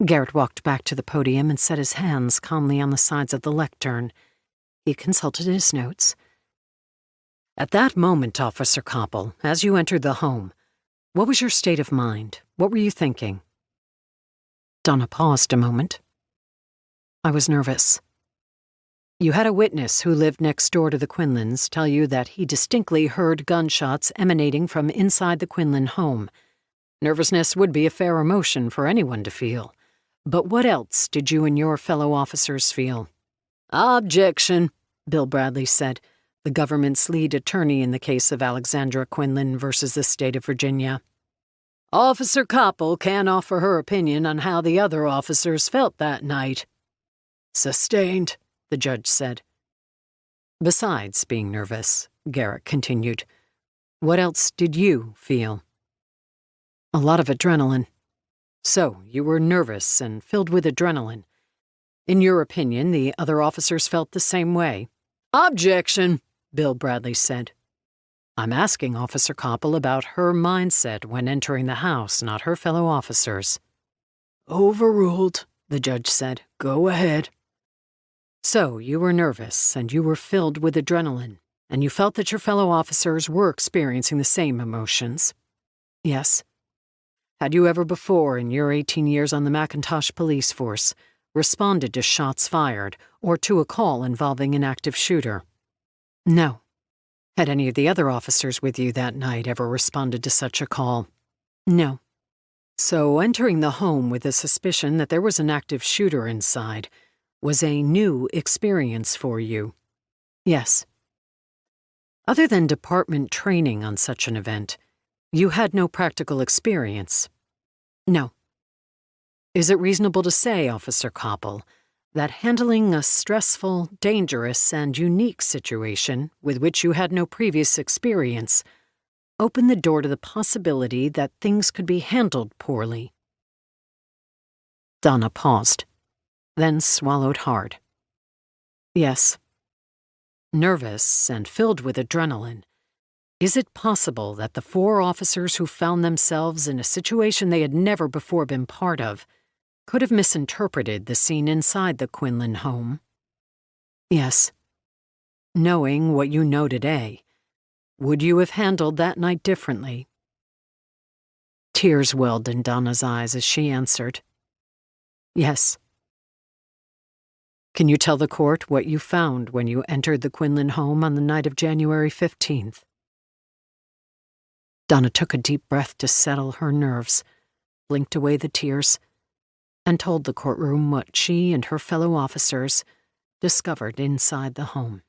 Garrett walked back to the podium and set his hands calmly on the sides of the lectern. He consulted his notes. At that moment, Officer Koppel, as you entered the home, what was your state of mind? What were you thinking? Donna paused a moment. I was nervous. You had a witness who lived next door to the Quinlans tell you that he distinctly heard gunshots emanating from inside the Quinlan home. Nervousness would be a fair emotion for anyone to feel. But what else did you and your fellow officers feel? Objection, Bill Bradley said, the government's lead attorney in the case of Alexandra Quinlan versus the state of Virginia. Officer Koppel can offer her opinion on how the other officers felt that night. Sustained, the judge said. Besides being nervous, Garrett continued, what else did you feel? A lot of adrenaline. So, you were nervous and filled with adrenaline. In your opinion, the other officers felt the same way. Objection, Bill Bradley said. I'm asking Officer Koppel about her mindset when entering the house, not her fellow officers. Overruled, the judge said. Go ahead. So, you were nervous, and you were filled with adrenaline, and you felt that your fellow officers were experiencing the same emotions. Yes. Had you ever before, in your 18 years on the McIntosh police force, responded to shots fired or to a call involving an active shooter? No. Had any of the other officers with you that night ever responded to such a call? No. So entering the home with the suspicion that there was an active shooter inside was a new experience for you? Yes. Other than department training on such an event, you had no practical experience? No. Is it reasonable to say, Officer Koppel, that handling a stressful, dangerous, and unique situation with which you had no previous experience opened the door to the possibility that things could be handled poorly? Donna paused, then swallowed hard. Yes. Nervous and filled with adrenaline, is it possible that the 4 officers who found themselves in a situation they had never before been part of could have misinterpreted the scene inside the Quinlan home? Yes. Knowing what you know today, would you have handled that night differently? Tears welled in Donna's eyes as she answered. Yes. Can you tell the court what you found when you entered the Quinlan home on the night of January 15th? Donna took a deep breath to settle her nerves, blinked away the tears, and told the courtroom what she and her fellow officers discovered inside the home.